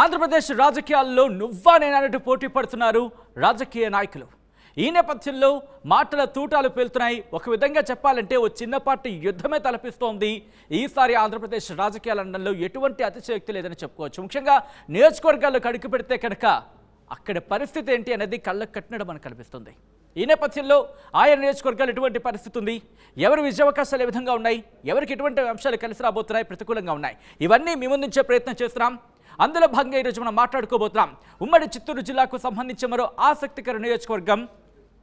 ఆంధ్రప్రదేశ్ రాజకీయాల్లో నువ్వా నేనన్నట్టు పోటీ పడుతున్నారు రాజకీయ నాయకులు. ఈ నేపథ్యంలో మాటల తూటాలు పేలుతున్నాయి. ఒక విధంగా చెప్పాలంటే ఓ చిన్నపాటి యుద్ధమే తలపిస్తోంది. ఈసారి ఆంధ్రప్రదేశ్ రాజకీయాలలో ఎటువంటి అతిశయోక్తి లేదని చెప్పుకోవచ్చు. ముఖ్యంగా నియోజకవర్గాల్లోకి అడుగు పెడితే కనుక అక్కడ పరిస్థితి ఏంటి అనేది కళ్ళకు కట్టినట్టు మనకు కనిపిస్తుంది. ఈ నేపథ్యంలో ఆయా నియోజకవర్గాలు ఎటువంటి పరిస్థితి ఉంది, ఎవరి విజయావకాశాలు ఏ విధంగా ఉన్నాయి, ఎవరికి ఎటువంటి అంశాలు కలిసి రాబోతున్నాయి, ప్రతికూలంగా ఉన్నాయి, ఇవన్నీ మీ ముందుంచే ప్రయత్నం చేస్తున్నాం. అందులో భాగంగా ఈరోజు మనం మాట్లాడుకోబోతున్నాం ఉమ్మడి చిత్తూరు జిల్లాకు సంబంధించి మరో ఆసక్తికర నియోజకవర్గం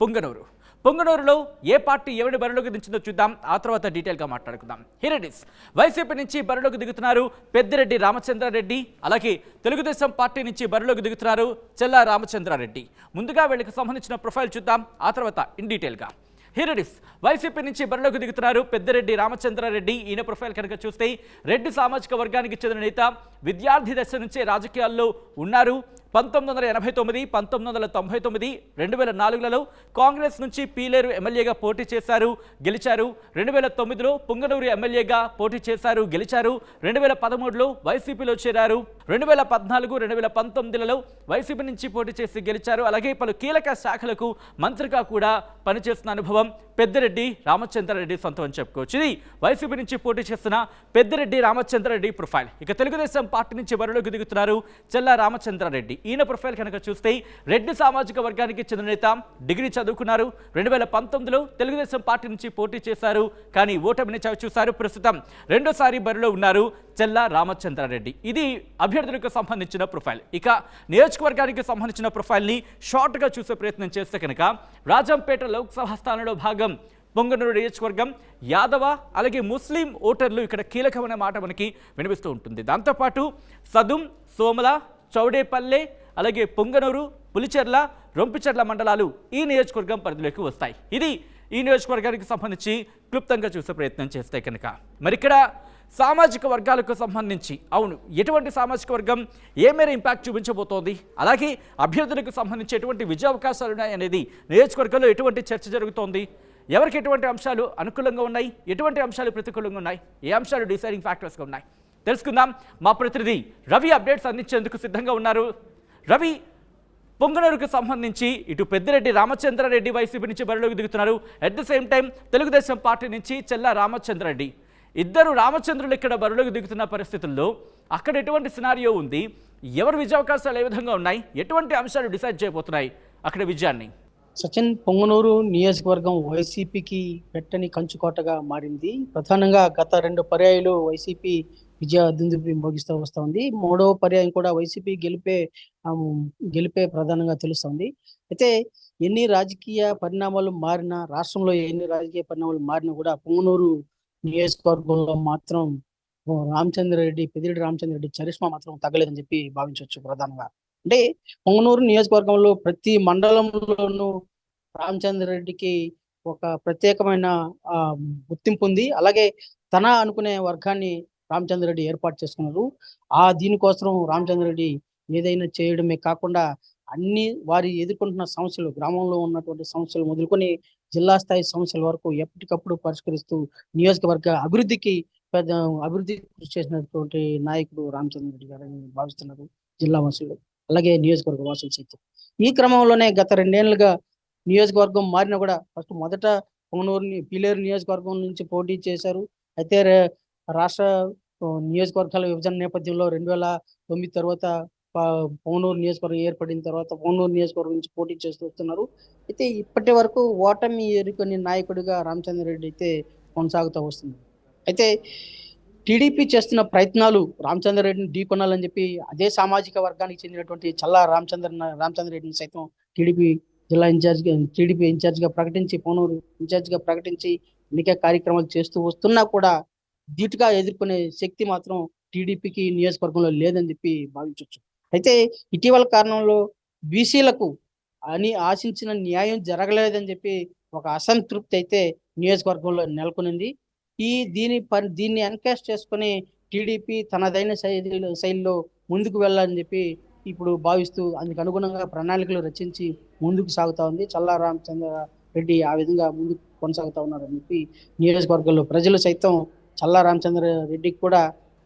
పొంగనూరు. పొంగనూరులో ఏ పార్టీ ఎవరిని బరిలోకి దించిందో చూద్దాం, ఆ తర్వాత డీటెయిల్గా మాట్లాడుకుందాం. Here it is. వైసీపీ నుంచి బరిలోకి దిగుతున్నారు పెద్దిరెడ్డి రామచంద్రారెడ్డి, అలాగే తెలుగుదేశం పార్టీ నుంచి బరిలోకి దిగుతున్నారు చెల్లా రామచంద్రారెడ్డి. ముందుగా వీళ్ళకి సంబంధించిన ప్రొఫైల్ చూద్దాం, ఆ తర్వాత ఇన్ డీటెయిల్గా. Here it is. వైసీపీ నుంచి బరిలోకి దిగుతున్నారు పెద్దిరెడ్డి రామచంద్రారెడ్డి. ఈయన ప్రొఫైల్ కనుక చూస్తే రెడ్డి సామాజిక వర్గానికి చెందిన నేత, విద్యార్థి దశ నుంచే రాజకీయాల్లో ఉన్నారు. 1989, 1999, 2004లలో కాంగ్రెస్ నుంచి పీలేరు ఎమ్మెల్యేగా పోటీ చేశారు, గెలిచారు. 2009లో పొంగనూరు ఎమ్మెల్యేగా పోటీ చేశారు, గెలిచారు. 2013లో వైసీపీలో చేరారు. 2014, 2019లలో వైసీపీ నుంచి పోటీ చేసి గెలిచారు. అలాగే పలు కీలక శాఖలకు మంత్రిగా కూడా పనిచేస్తున్న అనుభవం పెద్దిరెడ్డి రామచంద్రారెడ్డి సొంతం అని చెప్పుకోవచ్చు. ఇది వైసీపీ నుంచి పోటీ చేస్తున్న పెద్దిరెడ్డి రామచంద్రారెడ్డి ప్రొఫైల్. ఇక తెలుగుదేశం పార్టీ నుంచి బరిలోకి దిగుతున్నారు చెల్లా రామచంద్రారెడ్డి. ఈయన ప్రొఫైల్ కనుక చూస్తే రెడ్డి సామాజిక వర్గానికి చెందిన నేత, డిగ్రీ చదువుకున్నారు. 2019లో తెలుగుదేశం పార్టీ నుంచి పోటీ చేశారు, కానీ ఓటమిని చవిచూశారు. ప్రస్తుతం రెండోసారి బరిలో ఉన్నారు చెల్లా రామచంద్రారెడ్డి. ఇది అభ్యర్థులకు సంబంధించిన ప్రొఫైల్. ఇక నియోజకవర్గానికి సంబంధించిన ప్రొఫైల్ని షార్ట్గా చూసే ప్రయత్నం చేస్తే కనుక రాజంపేట లోక్సభ స్థానంలో భాగం పొంగనూరు నియోజకవర్గం. యాదవ అలాగే ముస్లిం ఓటర్లు ఇక్కడ కీలకమైన మాట మనకి వినిపిస్తూ ఉంటుంది. దాంతోపాటు సదుం, సోమల, చౌడేపల్లె, అలాగే పొంగనూరు, పులిచెర్ల, రొంపిచెర్ల మండలాలు ఈ నియోజకవర్గం పరిధిలోకి వస్తాయి. ఇది ఈ నియోజకవర్గానికి సంబంధించి క్లుప్తంగా చూసే ప్రయత్నం చేస్తే కనుక మరి ఇక్కడ సామాజిక వర్గాలకు సంబంధించి అవును ఎటువంటి సామాజిక వర్గం ఏ మేర ఇంపాక్ట్ చూపించబోతోంది, అలాగే అభ్యర్థులకు సంబంధించి ఎటువంటి విజయ అవకాశాలు ఉన్నాయి అనేది నియోజకవర్గంలో ఎటువంటి చర్చ జరుగుతోంది, ఎవరికి ఎటువంటి అంశాలు అనుకూలంగా ఉన్నాయి, ఎటువంటి అంశాలు ప్రతికూలంగా ఉన్నాయి, ఏ అంశాలు డిసైడింగ్ ఫ్యాక్టర్స్గా ఉన్నాయి తెలుసుకుందాం. మా ప్రతినిధి రవి అప్డేట్స్ అందించేందుకు సిద్ధంగా ఉన్నారు. రవి, పొంగనూరుకు సంబంధించి ఇటు పెద్దిరెడ్డి రామచంద్రారెడ్డి వైసీపీ నుంచి బరిలోకి దిగుతున్నారు, at the same time Telugu Desam party నుంచి చెల్లా రామచంద్రారెడ్డి. ఇద్దరు రామచంద్రులు ఇక్కడ బరిలోకి దిగుతున్న పరిస్థితుల్లో అక్కడ ఎటువంటి సినారియో ఉంది, ఎవరి విజయావకాశాలు ఏ విధంగా ఉన్నాయి, ఎటువంటి అంశాలు డిసైడ్ చేయబోతున్నాయి అక్కడ విజయాన్ని? సచిన్, పొంగనూరు నియోజకవర్గం వైసీపీకి పెట్టని కంచుకోటగా మారింది. ప్రధానంగా గత 2 పర్యాయాలు వైసీపీ విజయ దుందుబి మోగిస్తూ వస్తుంది. 3వ పర్యాయం కూడా వైసీపీ గెలిపే ప్రధానంగా తెలుస్తోంది. అయితే ఎన్ని రాజకీయ పరిణామాలు మారినా, రాష్ట్రంలో ఎన్ని రాజకీయ పరిణామాలు మారినా కూడా పొంగనూరు నియోజకవర్గంలో మాత్రం పెద్దిరెడ్డి రామచంద్రారెడ్డి చరిష్మా మాత్రం తగ్గలేదని చెప్పి భావించవచ్చు. ప్రధానంగా అంటే పొంగనూరు నియోజకవర్గంలో ప్రతి మండలంలోనూ రామచంద్రారెడ్డికి ఒక ప్రత్యేకమైన గుర్తింపు ఉంది. అలాగే తన అనుకునే వర్గాన్ని రామచంద్రారెడ్డి ఏర్పాటు చేసుకున్నారు. దీనికోసం రామచంద్రారెడ్డి ఏదైనా చేయడమే కాకుండా అన్ని వారి ఎదుర్కొంటున్న సమస్యలు, గ్రామంలో ఉన్నటువంటి సమస్యలు మొదలుకొని జిల్లా స్థాయి సమస్యల వరకు ఎప్పటికప్పుడు పరిష్కరిస్తూ నియోజకవర్గ అభివృద్ధి కృషి చేసినటువంటి నాయకుడు రామచంద్రారెడ్డి గారని భావిస్తున్నారు జిల్లా వాసులు, అలాగే నియోజకవర్గ వాసులు సైతం. ఈ క్రమంలోనే గత 2 ఏళ్లుగా నియోజకవర్గం మారినా కూడా మొదట పొంగనూరుని పీలేరు నియోజకవర్గం నుంచి పోటీ చేశారు. అయితే రాష్ట్ర నియోజకవర్గాల విభజన నేపథ్యంలో 2009 తర్వాత పొంగనూరు నియోజకవర్గం ఏర్పడిన తర్వాత పొంగనూరు నియోజకవర్గం నుంచి పోటీ చేస్తూ వస్తున్నారు. అయితే ఇప్పటి వరకు ఓటమి ఎరుకొని నాయకుడిగా రామచంద్రారెడ్డి అయితే కొనసాగుతూ వస్తుంది. అయితే టీడీపీ చేస్తున్న ప్రయత్నాలు రామచంద్రారెడ్డిని ఢీకొనాలని చెప్పి అదే సామాజిక వర్గానికి చెందినటువంటి చల్లా రామచంద్రారెడ్డిని సైతం టీడీపీ ఇన్ఛార్జిగా ప్రకటించి, పొంగనూరు ఇన్ఛార్జిగా ప్రకటించి ఎన్నిక కార్యక్రమాలు చేస్తూ వస్తున్నా కూడా ధీటుగా ఎదుర్కొనే శక్తి మాత్రం టీడీపీకి నియోజకవర్గంలో లేదని చెప్పి భావించవచ్చు. అయితే ఇటీవల కారణంలో బీసీలకు ఆశించిన న్యాయం జరగలేదని చెప్పి ఒక అసంతృప్తి అయితే నియోజకవర్గంలో నెలకొనింది. దీన్ని ఎన్కాష్ చేసుకుని టీడీపీ తనదైన శైలిలో ముందుకు వెళ్ళాలని చెప్పి ఇప్పుడు భావిస్తూ అందుకు అనుగుణంగా ప్రణాళికలు రచించి ముందుకు సాగుతా ఉంది. చల్లా రామచంద్రారెడ్డి ఆ విధంగా ముందుకు కొనసాగుతా ఉన్నారని చెప్పి నియోజకవర్గంలో ప్రజలు సైతం చల్లా రామచంద్రారెడ్డికి కూడా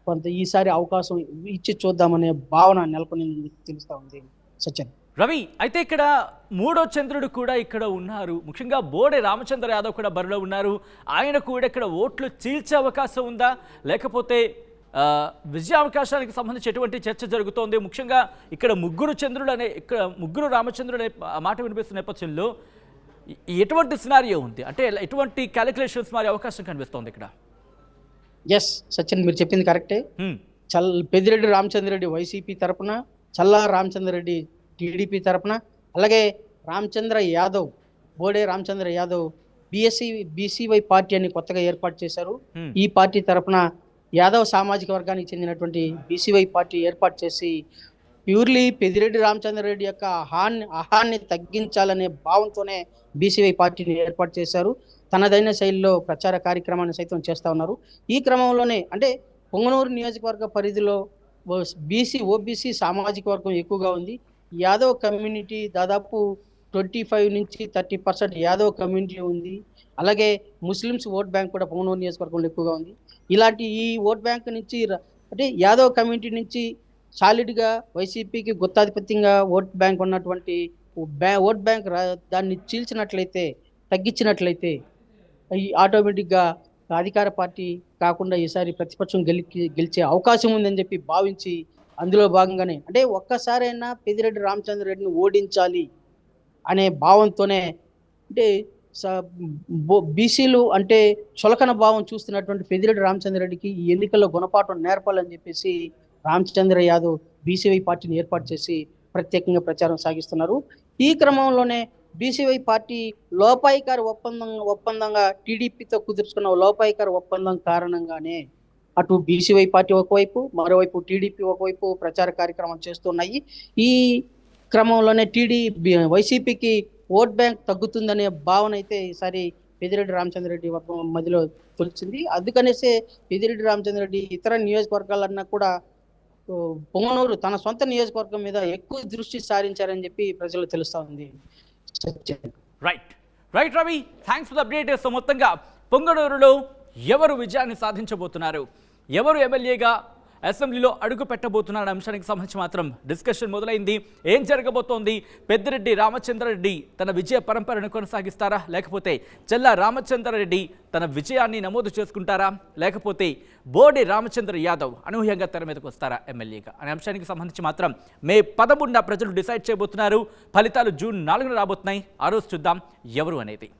కొంత ఈసారి అవకాశం ఇచ్చి చూద్దామనే భావన నెలకొని తెలుస్తా ఉంది సచిన్. రవి, అయితే ఇక్కడ మూడో చంద్రుడు కూడా ఇక్కడ ఉన్నారు. ముఖ్యంగా బోడే రామచంద్ర యాదవ్ కూడా బరిలో ఉన్నారు. ఆయన కూడా ఇక్కడ ఓట్లు చీల్చే అవకాశం ఉందా, లేకపోతే విజయావకాశానికి సంబంధించి ఎటువంటి చర్చ జరుగుతోంది? ముఖ్యంగా ఇక్కడ ముగ్గురు రామచంద్రుడు అనే మాట వినిపిస్తున్న నేపథ్యంలో ఎటువంటి సినారియో ఉంది, అంటే ఎటువంటి క్యాలిక్యులేషన్స్ మారే అవకాశం కనిపిస్తోంది ఇక్కడ? ఎస్ సచిన్, మీరు చెప్పింది కరెక్టే. పెద్దిరెడ్డి రామచంద్రరెడ్డి వైసీపీ తరపున, చల్లా రామచంద్రరెడ్డి టీడీపీ తరపున, అలాగే రామచంద్ర యాదవ్, బోడే రామచంద్ర యాదవ్ బీసీవై పార్టీ అని కొత్తగా ఏర్పాటు చేశారు. ఈ పార్టీ తరపున యాదవ్ సామాజిక వర్గానికి చెందినటువంటి బీసీవై పార్టీ ఏర్పాటు చేసి ప్యూర్లీ పెద్దిరెడ్డి రామచంద్రరెడ్డి యొక్క అహాన్ని తగ్గించాలనే భావంతోనే బీసీవై పార్టీని ఏర్పాటు చేశారు. తనదైన శైలిలో ప్రచార కార్యక్రమాన్ని సైతం చేస్తూ ఉన్నారు. ఈ క్రమంలోనే అంటే పొంగనూరు నియోజకవర్గ పరిధిలో ఓబీసీ సామాజిక వర్గం ఎక్కువగా ఉంది. యాదవ్ కమ్యూనిటీ దాదాపు 25 నుంచి 30% యాదవ్ కమ్యూనిటీ ఉంది. అలాగే ముస్లిమ్స్ ఓట్ బ్యాంక్ కూడా పొంగనూరు నియోజకవర్గంలో ఎక్కువగా ఉంది. ఇలాంటి ఈ ఓట్ బ్యాంక్ నుంచి అంటే యాదవ్ కమ్యూనిటీ నుంచి సాలిడ్గా వైసీపీకి గుత్తాధిపత్యంగా ఓట్ బ్యాంక్ ఉన్నటువంటి ఓట్ బ్యాంక్ దాన్ని చీల్చినట్లయితే, తగ్గించినట్లయితే ఈ ఆటోమేటిక్గా అధికార పార్టీ కాకుండా ఈసారి ప్రతిపక్షం గెలిచే అవకాశం ఉందని చెప్పి భావించి అందులో భాగంగానే అంటే ఒక్కసారైనా పెద్దిరెడ్డి రామచంద్రరెడ్డిని ఓడించాలి అనే భావంతోనే అంటే బీసీలు అంటే చులకన భావం చూస్తున్నటువంటి పెద్దిరెడ్డి రామచంద్రరెడ్డికి ఈ ఎన్నికల్లో గుణపాఠం నేర్పాలని చెప్పేసి రామచంద్ర యాదవ్ బీసీవై పార్టీని ఏర్పాటు చేసి ప్రత్యేకంగా ప్రచారం సాగిస్తున్నారు. ఈ క్రమంలోనే బీసీవై పార్టీ లోపాయికారి ఒప్పందంగా టీడీపీతో కుదుర్చుకున్న లోపాయికారి ఒప్పందం కారణంగానే అటు బీసీవై పార్టీ ఒకవైపు, మరోవైపు టీడీపీ ఒకవైపు ప్రచార కార్యక్రమం చేస్తున్నాయి. ఈ క్రమంలోనే వైసీపీకి ఓట్ బ్యాంక్ తగ్గుతుందనే భావన అయితే ఈసారి పెద్దిరెడ్డి రామచంద్రరెడ్డి వర్గం మధ్యలో తొలిచింది. అందుకనేసే పెద్దిరెడ్డి రామచంద్రరెడ్డి ఇతర నియోజకవర్గాలన్నా కూడా పొంగనూరు తన సొంత నియోజకవర్గం మీద ఎక్కువ దృష్టి సారించారని చెప్పి ప్రజలు తెలుస్తా ఉంది. Right Ravi, thanks for the update. So మొత్తంగా పొంగనూరులో ఎవరు విజయాన్ని సాధించబోతున్నారు, ఎవరు ఎమ్మెల్యేగా అసెంబ్లీలో అడుగు పెట్టబోతున్న అంశానికి సంబంధించి మాత్రం డిస్కషన్ మొదలైంది. ఏం జరగబోతోంది? పెద్దిరెడ్డి రామచంద్రరెడ్డి తన విజయ పరంపరను కొనసాగిస్తారా, లేకపోతే చెల్లా రామచంద్రరెడ్డి తన విజయాన్ని నమోదు చేసుకుంటారా, లేకపోతే బోడి రామచంద్ర యాదవ్ అనూహ్యంగా తెర మీదకు వస్తారా ఎమ్మెల్యేగా అనే అంశానికి సంబంధించి మాత్రం మే 13న ప్రజలు డిసైడ్ చేయబోతున్నారు. ఫలితాలు జూన్ 4న రాబోతున్నాయి. ఆ రోజు చూద్దాం ఎవరు అనేది.